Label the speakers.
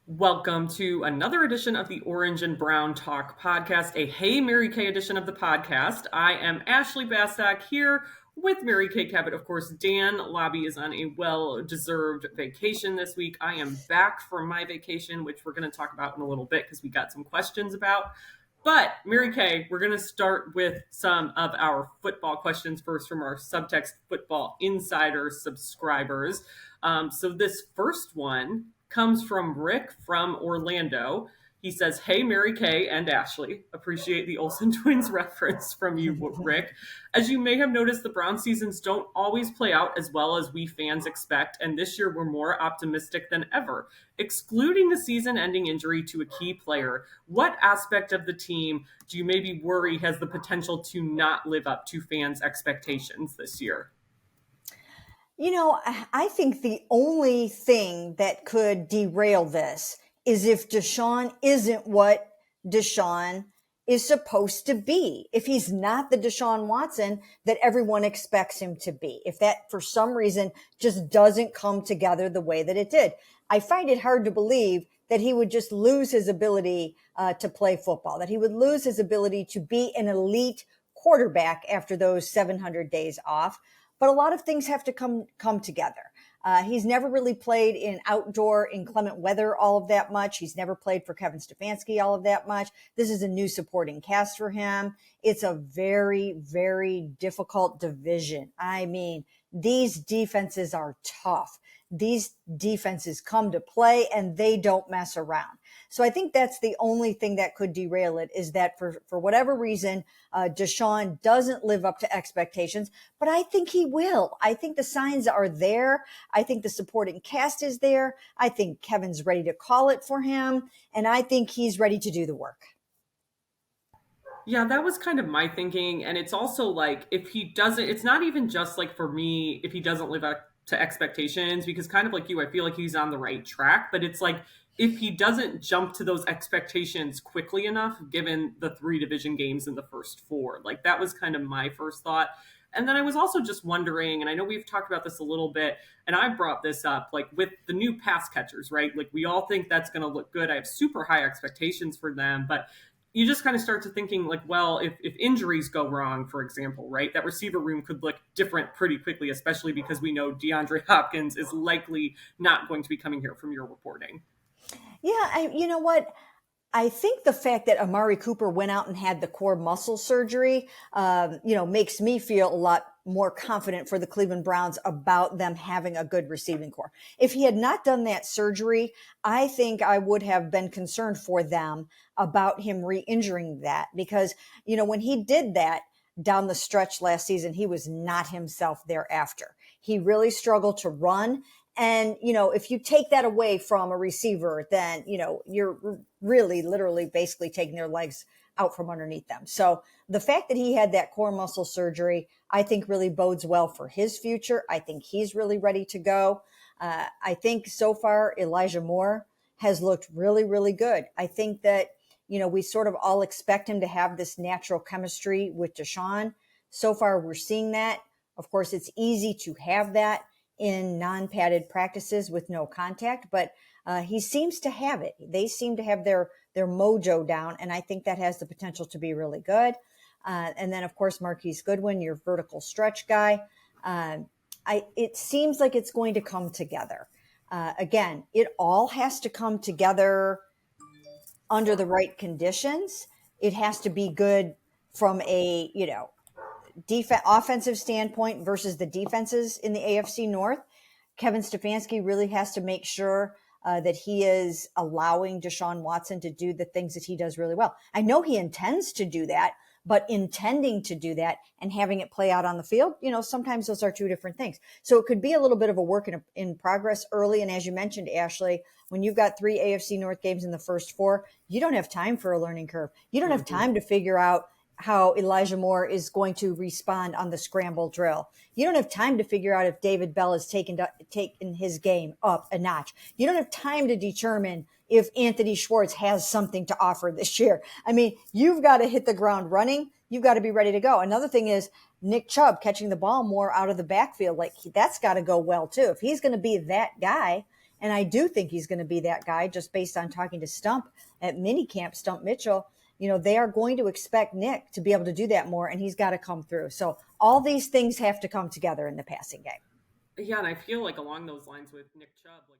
Speaker 1: Welcome to another edition of the Orange and Brown Talk podcast, a Hey Mary Kay edition of the podcast. I am Ashley Bastock here with Mary Kay Cabot. Of course, Dan Lobby is on a well-deserved vacation this week. I am back from my vacation, which we're going to talk about in a little bit because we got some questions about. But Mary Kay, we're going to start with some of our football questions first from our Subtext Football Insider subscribers. So this first one comes from Rick from Orlando. He says, "Hey, Mary Kay and Ashley. Appreciate the Olsen twins reference from you, Rick. As you may have noticed, the Brown seasons don't always play out as well as we fans expect, and this year we're more optimistic than ever. Excluding the season-ending injury to a key player, what aspect of the team do you maybe worry has the potential to not live up to fans' expectations this year?"
Speaker 2: I think the only thing that could derail this is if Deshaun isn't what Deshaun is supposed to be. If he's not the Deshaun Watson that everyone expects him to be. If that, for some reason, just doesn't come together the way that it did. I find it hard to believe that he would just lose his ability to play football, that he would lose his ability to be an elite quarterback after those 700 days off. But a lot of things have to come together. He's never really played in outdoor, inclement weather all of that much. He's never played for Kevin Stefanski all of that much. This is a new supporting cast for him. It's a very, very difficult division. I mean, these defenses are tough. These defenses come to play and they don't mess around. So I think that's the only thing that could derail it, is that for whatever reason, Deshaun doesn't live up to expectations, but I think he will. I think the signs are there. I think the supporting cast is there. I think Kevin's ready to call it for him, and I think he's ready to do the work.
Speaker 1: Yeah, that was kind of my thinking. And it's also like, if he doesn't, it's not even just like for me, if he doesn't live up to expectations, because kind of like you, I feel like he's on the right track. But it's like, if he doesn't jump to those expectations quickly enough, given the 3 division games in the first 4, like that was kind of my first thought. And then I was also just wondering, and I know we've talked about this a little bit, and I brought this up, like with the new pass catchers, right? Like we all think that's going to look good. I have super high expectations for them, but you just kind of start to thinking like, well, if injuries go wrong, for example, right, that receiver room could look different pretty quickly, especially because we know DeAndre Hopkins is likely not going to be coming here from your reporting.
Speaker 2: Yeah, you know what? I think the fact that Amari Cooper went out and had the core muscle surgery, makes me feel a lot more confident for the Cleveland Browns about them having a good receiving core. If he had not done that surgery, I think I would have been concerned for them about him re-injuring that, because, when he did that down the stretch last season, he was not himself thereafter. He really struggled to run. And, if you take that away from a receiver, then, you're really literally basically taking their legs out from underneath them. So the fact that he had that core muscle surgery, I think really bodes well for his future. I think he's really ready to go. I think so far Elijah Moore has looked really, really good. I think that, we sort of all expect him to have this natural chemistry with Deshaun. So far we're seeing that. Of course, it's easy to have that in non-padded practices with no contact, but he seems to have it. They seem to have their mojo down, and I think that has the potential to be really good. And then, of course, Marquise Goodwin, your vertical stretch guy. It seems like it's going to come together. Again, it all has to come together under the right conditions. It has to be good from a, offensive standpoint versus the defenses in the AFC North. Kevin Stefanski really has to make sure that he is allowing Deshaun Watson to do the things that he does really well. I know he intends to do that, but intending to do that and having it play out on the field, sometimes those are two different things. So it could be a little bit of a work in progress early. And as you mentioned, Ashley, when you've got 3 AFC North games in the first 4, you don't have time for a learning curve. You don't have time to figure out how Elijah Moore is going to respond on the scramble drill. You don't have time to figure out if David Bell has taken his game up a notch. You don't have time to determine if Anthony Schwartz has something to offer this year. I mean, you've got to hit the ground running. You've got to be ready to go. Another thing is Nick Chubb catching the ball more out of the backfield. Like that's got to go well too. If he's going to be that guy, And I do think he's going to be that guy just based on talking to Stump at minicamp, Stump Mitchell. They are going to expect Nick to be able to do that more, and he's got to come through. So all these things have to come together in the passing game.
Speaker 1: Yeah, and I feel like along those lines with Nick Chubb, like